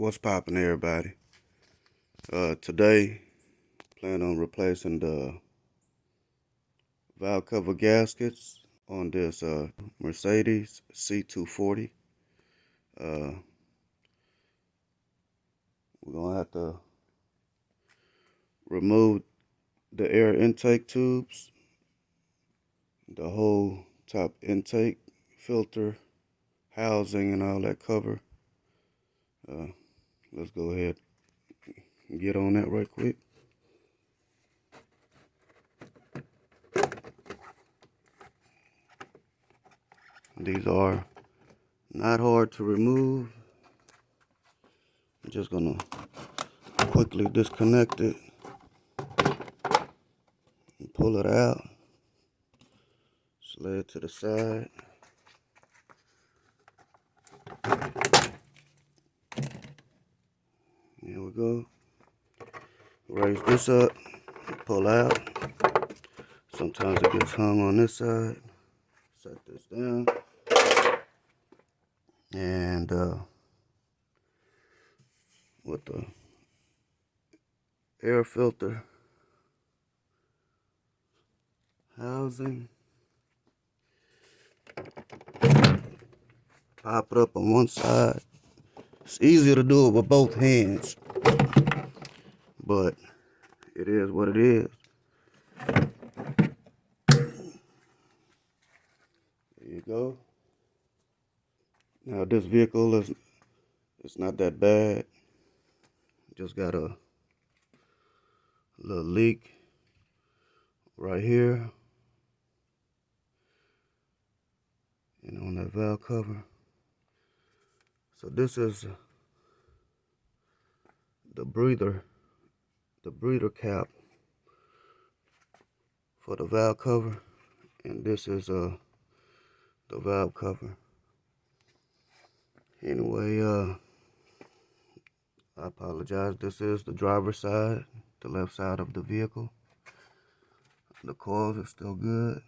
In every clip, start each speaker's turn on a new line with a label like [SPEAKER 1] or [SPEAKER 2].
[SPEAKER 1] What's poppin', everybody? Today, plan on replacing the valve cover gaskets on this Mercedes C240. We're gonna have to remove the air intake tubes, the whole top intake filter, housing, and all that cover. Let's go ahead and get on that right quick. These are not hard to remove. I'm just gonna quickly disconnect it and pull it out. Just lay it to the side. Here we go. Raise this up, pull out. Sometimes it gets hung on this side. Set this down. And with the air filter housing, pop it up on one side. It's easier to do it with both hands, but it is what it is. There you go. Now this vehicle it's not that bad. Just got a little leak right here and on that valve cover. So this is the breather cap for the valve cover, and this is the valve cover. Anyway, I apologize. This is the driver's side, the left side of the vehicle. The coils are still good.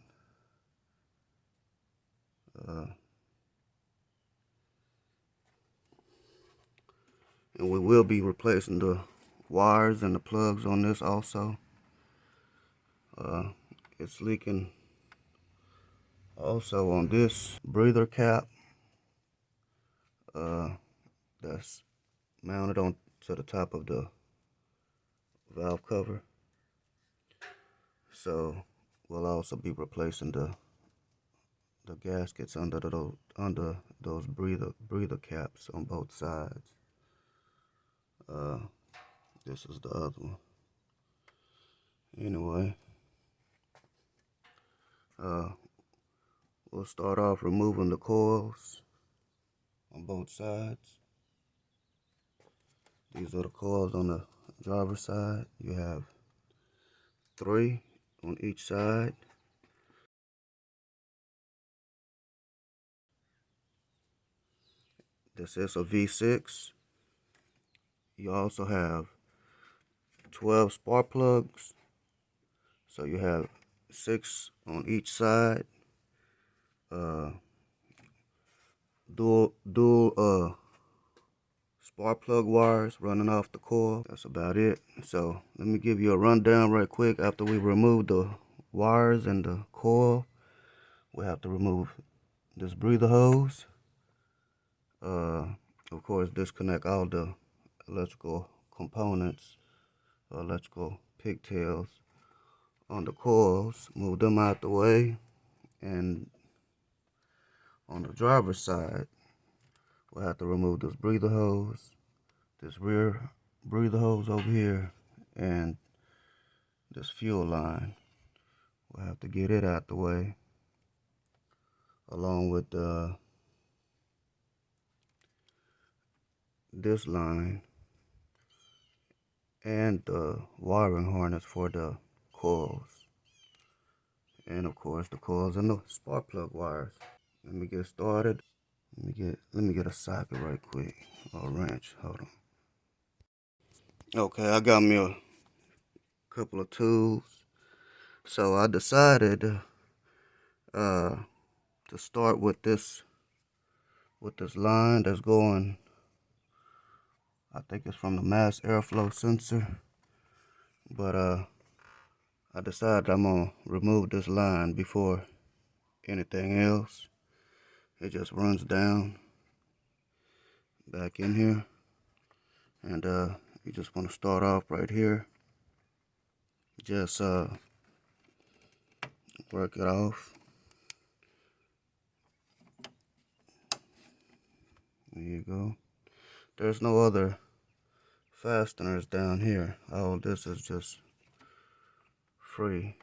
[SPEAKER 1] And we will be replacing the wires and the plugs on this also. It's leaking also on this breather cap that's mounted on to the top of the valve cover. So we'll also be replacing the gaskets under those breather caps on both sides. This is the other one. Anyway, we'll start off removing the coils on both sides. These are the coils on the driver's side. You have 3 on each side. This is a V6. You also have 12 spark plugs. So you have 6 on each side. Dual spark plug wires running off the coil. That's about it. So let me give you a rundown right quick. After we remove the wires and the coil, we have to remove this breather hose. Of course, disconnect all the electrical components, electrical pigtails on the coils, move them out the way. And on the driver's side, we'll have to remove this breather hose, this rear breather hose over here, and this fuel line. We'll have to get it out the way, along with this line and the wiring harness for the coils, and of course the coils and the spark plug wires. Let me get started. Let me get a socket right quick, or a wrench. Hold on. Okay, I got me a couple of tools. So I decided to start with this line that's going I think it's from the mass airflow sensor. But I decided I'm gonna remove this line before anything else. It just runs down back in here, and you just want to start off right here. Just work it off. There you go. There's no other fasteners down here. All this is just free.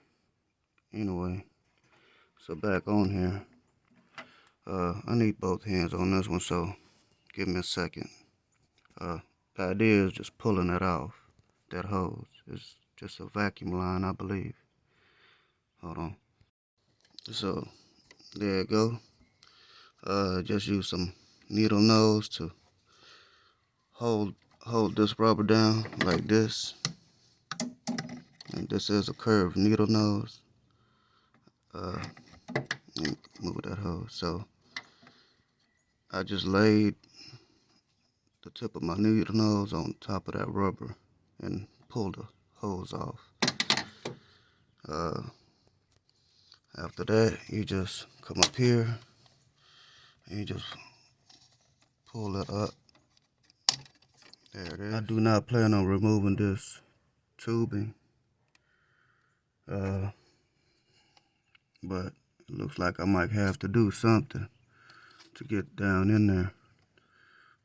[SPEAKER 1] Anyway, so back on here. I need both hands on this one, so give me a second. The idea is just pulling it off. That hose is just a vacuum line, I believe. Hold on. So there you go. Just use some needle nose to hold this rubber down like this. And this is a curved needle nose. Let me move that hose. So I just laid the tip of my needle nose on top of that rubber and pulled the hose off. After that, you just come up here and you just pull it up. There it is. I do not plan on removing this tubing, but it looks like I might have to do something to get down in there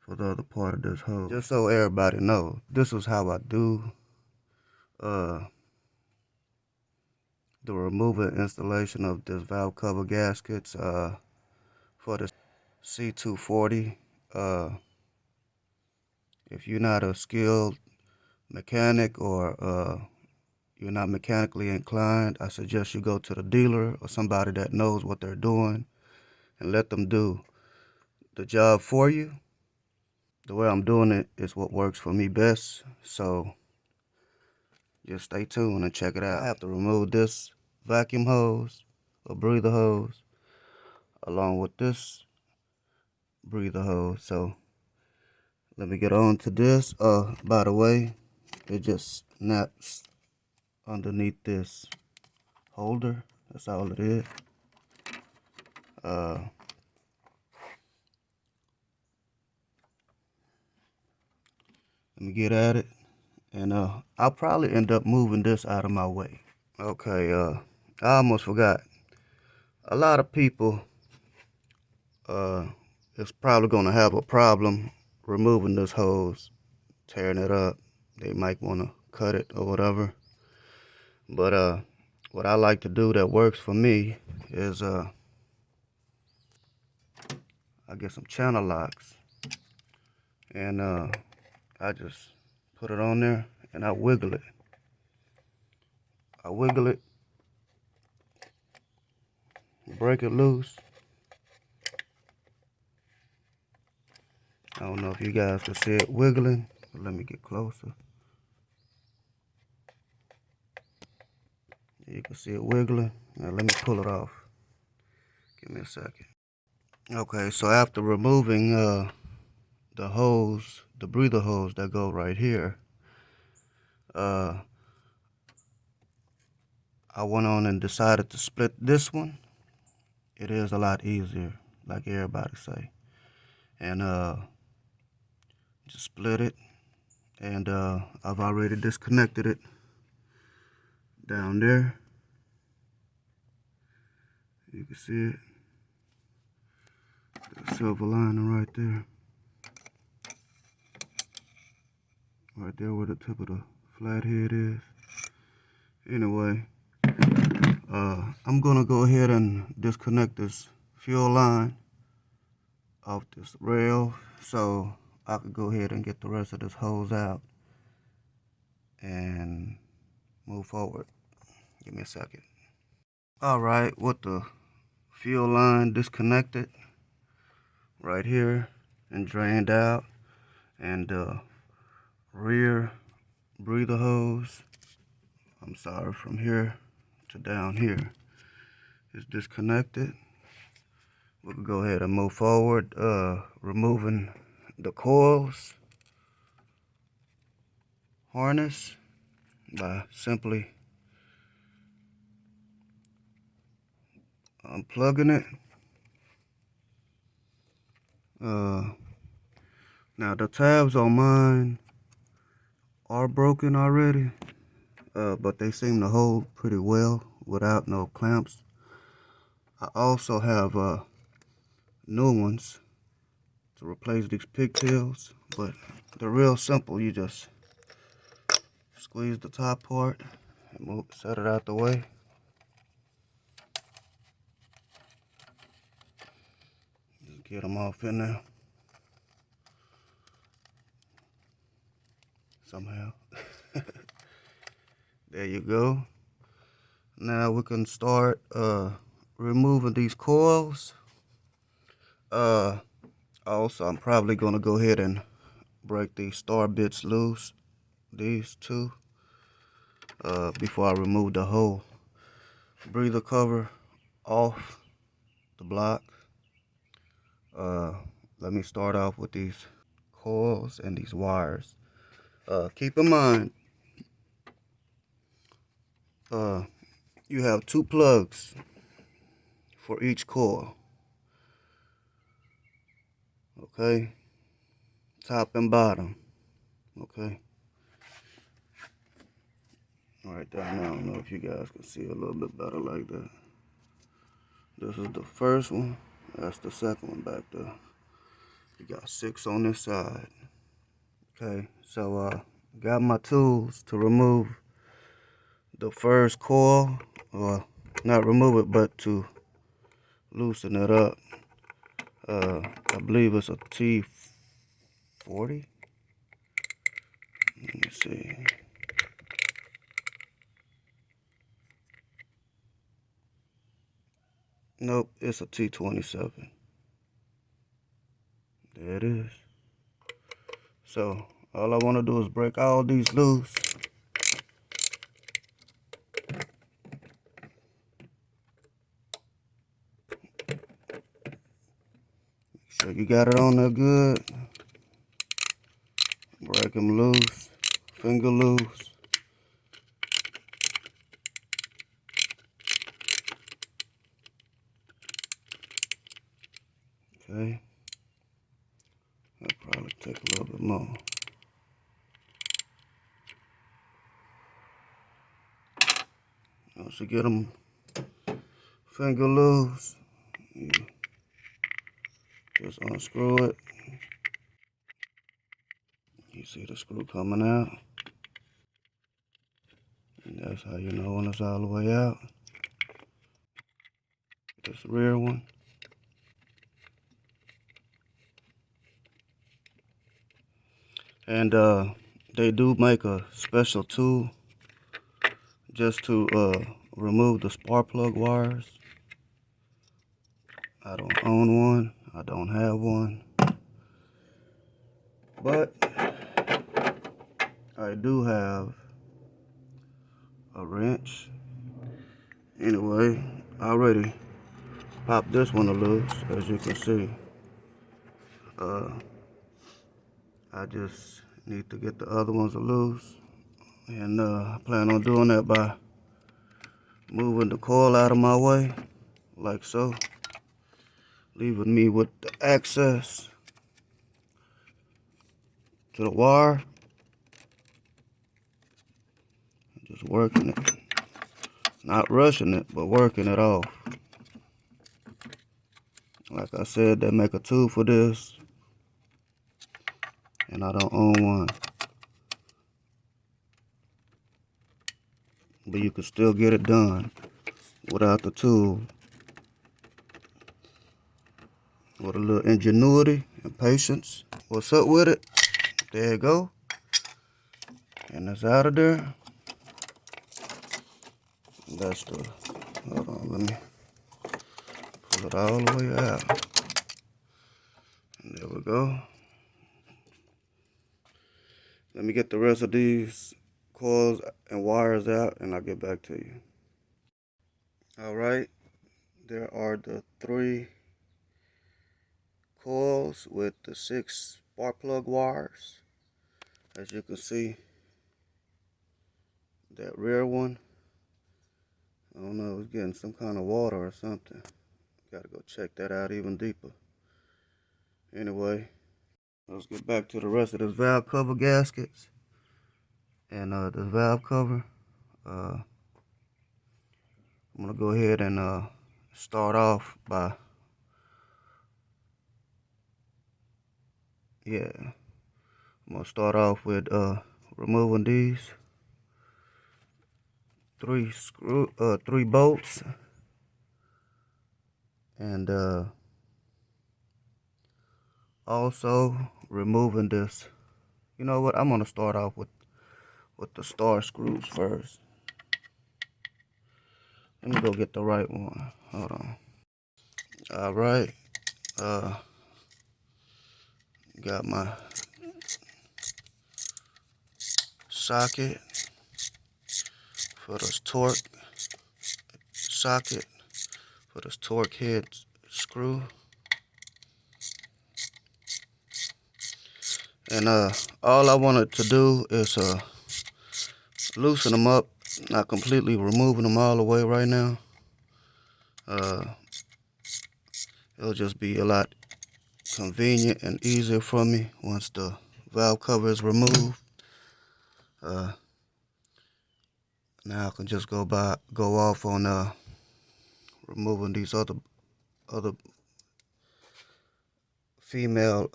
[SPEAKER 1] for the other part of this hose. Just so everybody knows, this is how I do the removal and installation of this valve cover gaskets for the C240. If you're not a skilled mechanic or you're not mechanically inclined, I suggest you go to the dealer or somebody that knows what they're doing and let them do the job for you. The way I'm doing it is what works for me best, so just stay tuned and check it out. I have to remove this vacuum hose or breather hose along with this breather hose. So let me get on to this. By the way, it just snaps underneath this holder. That's all it is. Let me get at it, and I'll probably end up moving this out of my way. Okay, I almost forgot. A lot of people is probably gonna have a problem removing this hose, tearing it up. They might want to cut it or whatever. But what I like to do that works for me is I get some channel locks, and I just put it on there and I wiggle it. Break it loose. I don't know if you guys can see it wiggling, but let me get closer. You can see it wiggling. Now let me pull it off. Give me a second. Okay, so after removing the hose, the breather hose that go right here, I went on and decided to split this one. It is a lot easier, like everybody say. And just split it, and I've already disconnected it down there. You can see it. The silver lining right there. Right there where the tip of the flathead is. Anyway, I'm gonna go ahead and disconnect this fuel line off this rail so I could go ahead and get the rest of this hose out and move forward. Give me a second. Alright, with the fuel line disconnected right here and drained out, and the rear breather hose, I'm sorry, from here to down here is disconnected. We can go ahead and move forward, removing the coils harness by simply unplugging it. Now the tabs on mine are broken already, but they seem to hold pretty well without no clamps. I also have new ones to replace these pigtails, but they're real simple. You just squeeze the top part and set it out the way. Just get them off in there somehow. There you go. Now we can start removing these coils. Also, I'm probably going to go ahead and break these star bits loose, these two, before I remove the whole breather cover off the block. Let me start off with these coils and these wires. Keep in mind, you have 2 plugs for each coil. Okay, top and bottom. Okay. Right down there. I don't know if you guys can see a little bit better like that. This is the first one. That's the second one back there. You got 6 on this side. Okay, so got my tools to remove the first coil, or not remove it, but to loosen it up. I believe it's a T40. Let me see. Nope, it's a T27. There it is. So all I want to do is break all these loose. Make sure you got it on there good. Break them loose, finger loose. Okay. That'll probably take a little bit more. Once you get them finger loose, you just unscrew it. You see the screw coming out. And that's how you know when it's all the way out. This rear one. And they do make a special tool just to remove the spark plug wires. I don't own one. I don't have one. But I do have a wrench. Anyway, I already popped this one loose, as you can see. I just need to get the other ones loose, and I plan on doing that by moving the coil out of my way, like so, leaving me with the access to the wire. Just working it, not rushing it, but working it off. Like I said, they make a tool for this, and I don't own one. But you can still get it done without the tool. With a little ingenuity and patience. What's up with it? There you go. And it's out of there. That's the, hold on, let me pull it all the way out. And there we go. Let me get the rest of these coils and wires out, and I'll get back to you. Alright, there are the 3 coils with the 6 spark plug wires. As you can see, that rear one. I don't know, it's getting some kind of water or something. Gotta go check that out even deeper. Anyway, let's get back to the rest of this valve cover gaskets. And this valve cover, I'm gonna go ahead and start off by, I'm gonna start off with removing these three bolts, and also removing this. You know what? I'm gonna start off with the star screws first. Let me go get the right one. Hold on. All right. Got my socket for this torque socket for this torque head screw. And all I wanted to do is loosen them up, not completely removing them all the way right now. It'll just be a lot convenient and easier for me once the valve cover is removed. Now I can just go off on removing these other female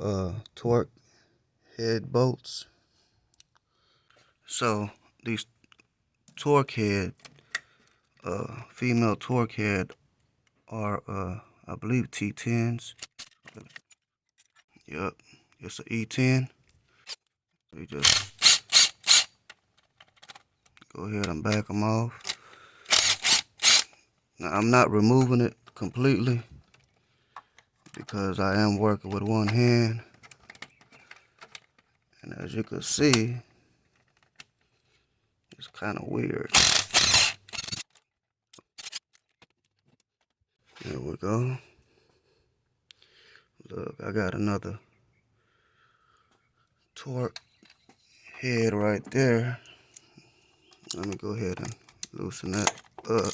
[SPEAKER 1] torque head bolts. So these torque head, female torque head, are I believe T10s. Yep, it's an E10. We just go ahead and back them off. Now I'm not removing it completely because I am working with one hand, and as you can see, it's kind of weird. There we go. Look, I got another torque head right there. Let me go ahead and loosen that up.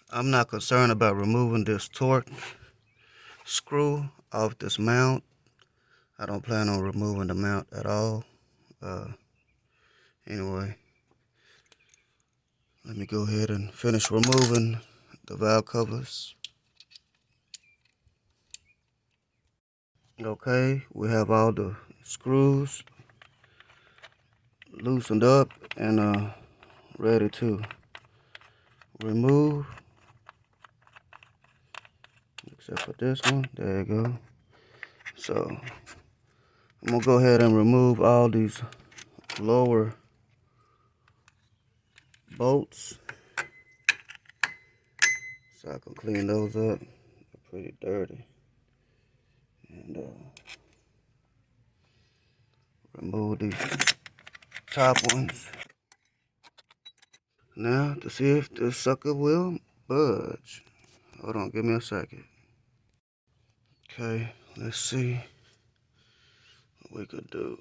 [SPEAKER 1] I'm not concerned about removing this torque screw off this mount. I don't plan on removing the mount at all. Anyway, let me go ahead and finish removing the valve covers. Okay, we have all the screws loosened up and ready to remove, except for this one. There you go. So I'm gonna go ahead and remove all these lower bolts so I can clean those up. They're pretty dirty. And remove these top ones. Now to see if this sucker will budge. Hold on, give me a second. Okay, let's see what we could do.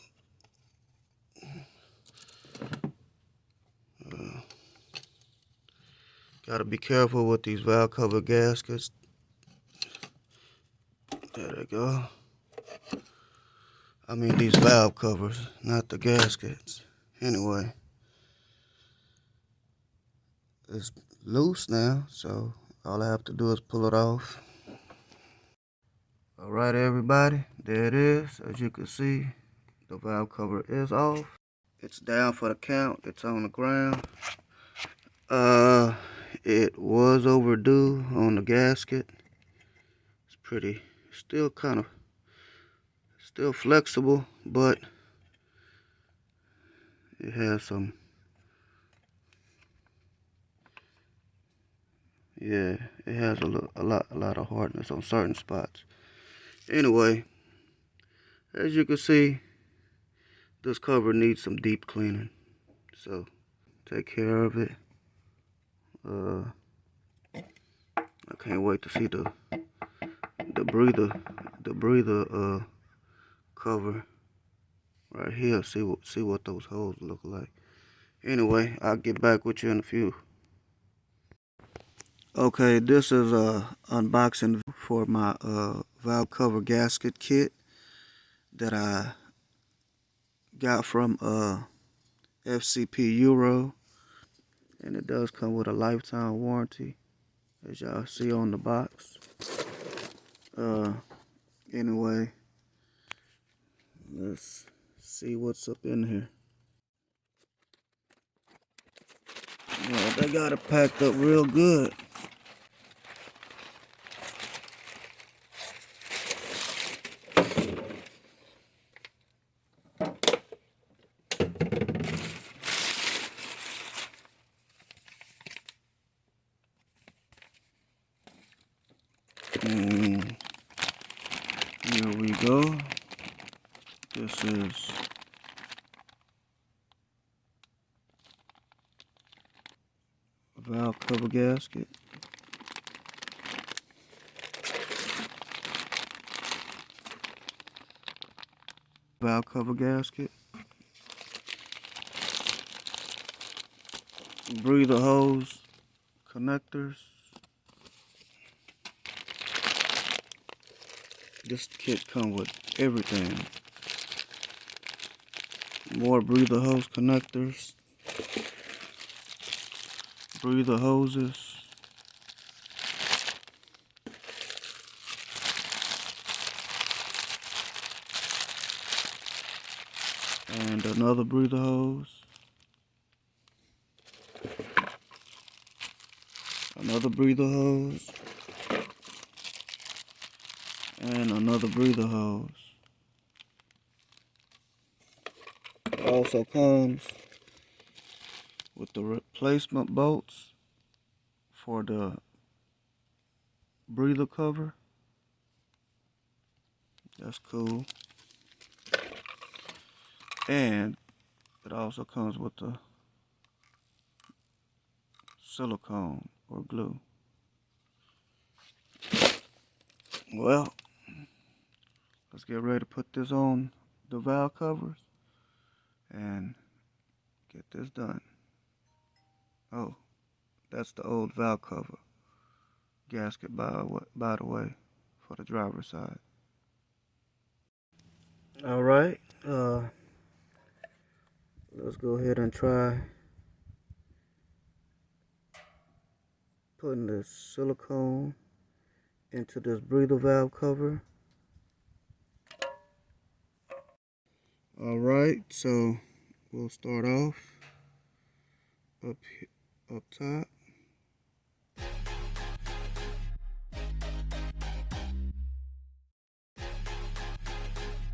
[SPEAKER 1] Gotta be careful with these valve cover gaskets. There they go. I mean these valve covers, not the gaskets. Anyway, it's loose now, so all I have to do is pull it off. Alright everybody, there it is. As you can see, the valve cover is off. It's down for the count. It's on the ground. It was overdue on the gasket. It's pretty, still flexible, but it has some, yeah, it has a lot of hardness on certain spots. Anyway, as you can see, this cover needs some deep cleaning, so take care of it. I can't wait to see the breather cover right here. See what those holes look like. Anyway, I'll get back with you in a few. Okay, this is a unboxing for my valve cover gasket kit that I got from FCP Euro, and it does come with a lifetime warranty, as y'all see on the box. Anyway, let's see what's up in here. Well, they got it packed up real good. And here we go. This is a valve cover gasket. Valve cover gasket. Breather hose connectors. This kit comes with everything. More breather hose connectors. Breather hoses. And another breather hose. Another breather hose. And another breather hose. It also comes with the replacement bolts for the breather cover. That's cool. And it also comes with the silicone or glue. Well, let's get ready to put this on the valve covers and get this done. Oh, that's the old valve cover gasket by the way, for the driver's side. All right, let's go ahead and try putting this silicone into this breather valve cover. All right, so we'll start off up top.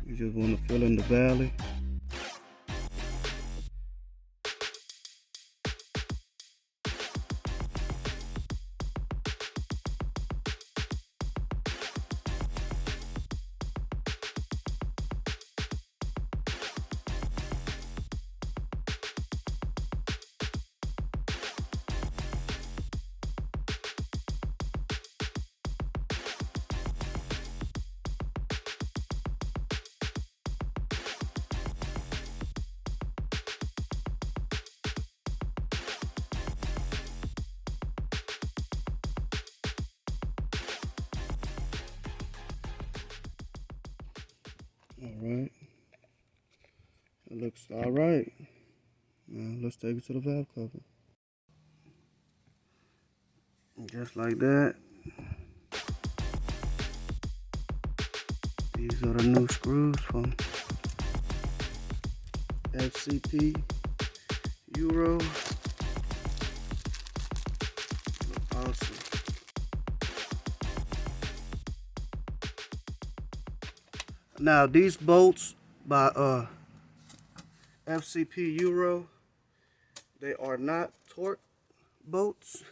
[SPEAKER 1] You just want to fill in the valley. All right, it looks all right. Now let's take it to the valve cover. Just like that. These are the new screws from FCP Euro. Awesome. Now these bolts by FCP Euro, they are not torque bolts.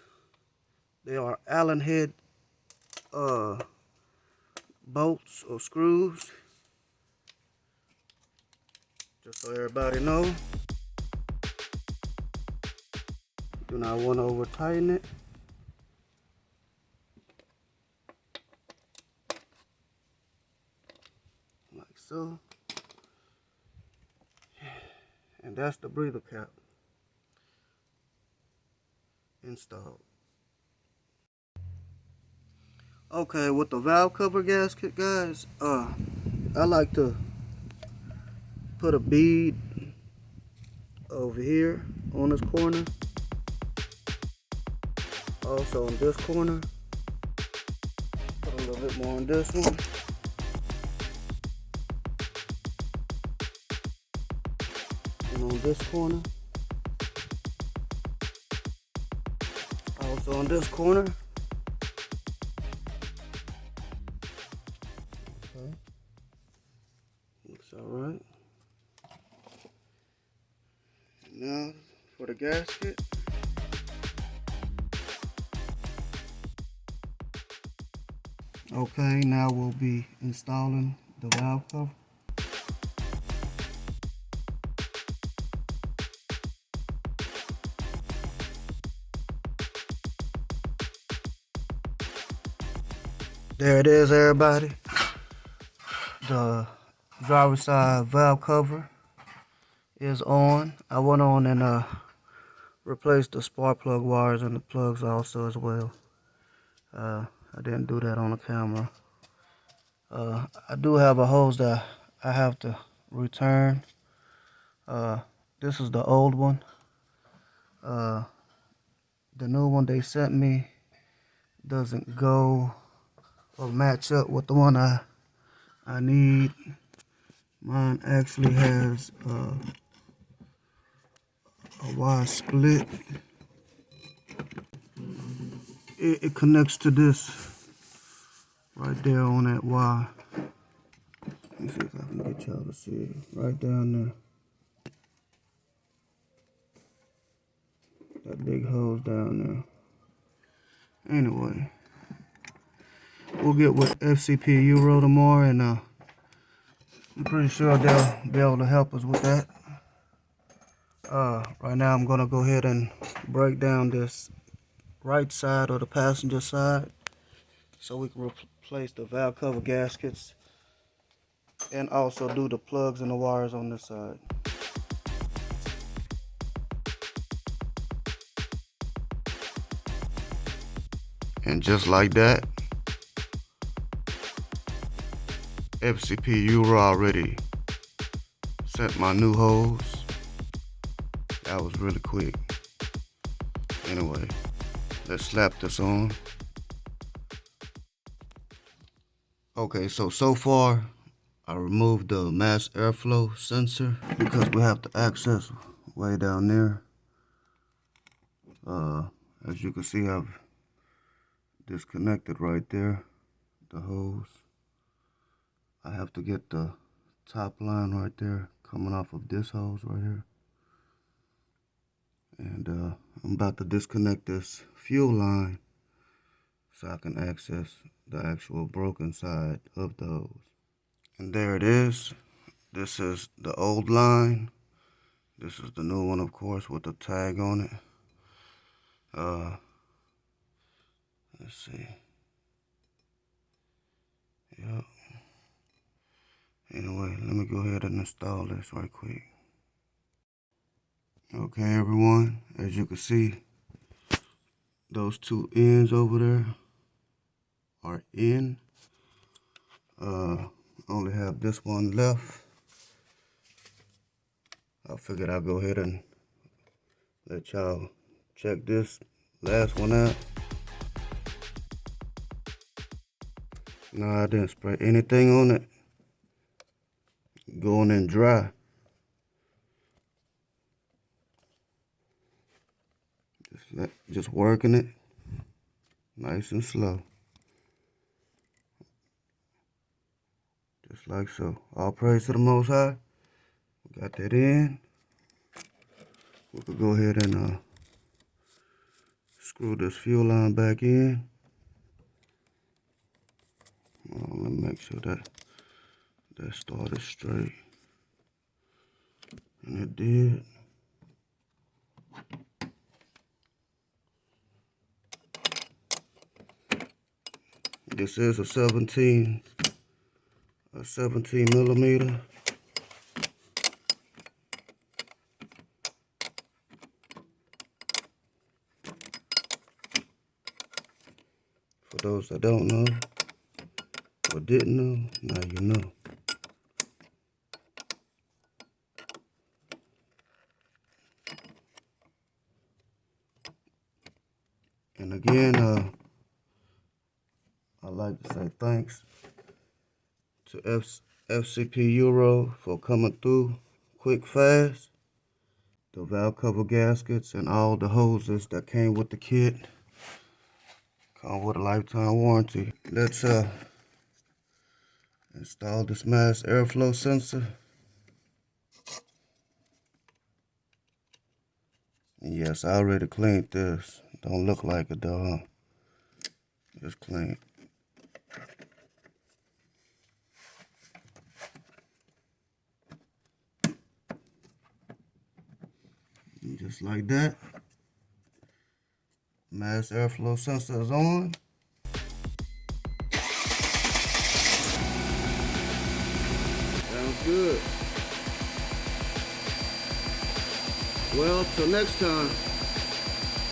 [SPEAKER 1] They are Allen head bolts or screws. Just so everybody know. Do not want to over tighten it. Like so. And that's the breather cap installed. Okay, with the valve cover gasket, guys, I like to put a bead over here on this corner, also on this corner, put a little bit more on this one, and on this corner, also on this corner. Okay, looks alright. Now for the gasket. Okay, now we'll be installing the valve cover. There it is, everybody. The driver's side valve cover is on. I went on and replaced the spark plug wires and the plugs also as well. I didn't do that on the camera. I do have a hose that I have to return. This is the old one. The new one they sent me doesn't go or match up with the one I need. Mine actually has a wire split. It connects to this right there on that wire. Let me see if I can get y'all to see it. Right down there. That big hose down there. Anyway, we'll get with FCP Euro tomorrow, and I'm pretty sure they'll be able to help us with that. Right now I'm gonna go ahead and break down this right side or the passenger side so we can replace the valve cover gaskets and also do the plugs and the wires on this side. And just like that, FCP Euro already sent my new hose. That was really quick. Anyway, let's slap this on. Okay, so far I removed the mass airflow sensor because we have to access way down there. As you can see, I've disconnected right there the hose. I have to get the top line right there coming off of this hose right here. And I'm about to disconnect this fuel line so I can access the actual broken side of the hose. And there it is. This is the old line. This is the new one, of course, with the tag on it. Let's see. Yep. Anyway, let me go ahead and install this right quick. Okay, everyone, as you can see, those two ends over there are in. Only have this one left. I figured I'll go ahead and let y'all check this last one out. No, I didn't spray anything on it. Going in dry. Just working it nice and slow. Just like so. All praise to the Most High. We got that in. We could go ahead and screw this fuel line back in. Let me make sure that started straight. And it did. This is a 17 millimeter. For those that don't know or didn't know, now you know. And again, I'd like to say thanks to FCP Euro for coming through quick, fast. The valve cover gaskets and all the hoses that came with the kit come with a lifetime warranty. Let's install this mass airflow sensor. And yes, I already cleaned this. Don't look like it though, huh? It's clean. And just like that, mass airflow sensor is on. Sounds good. Well, till next time.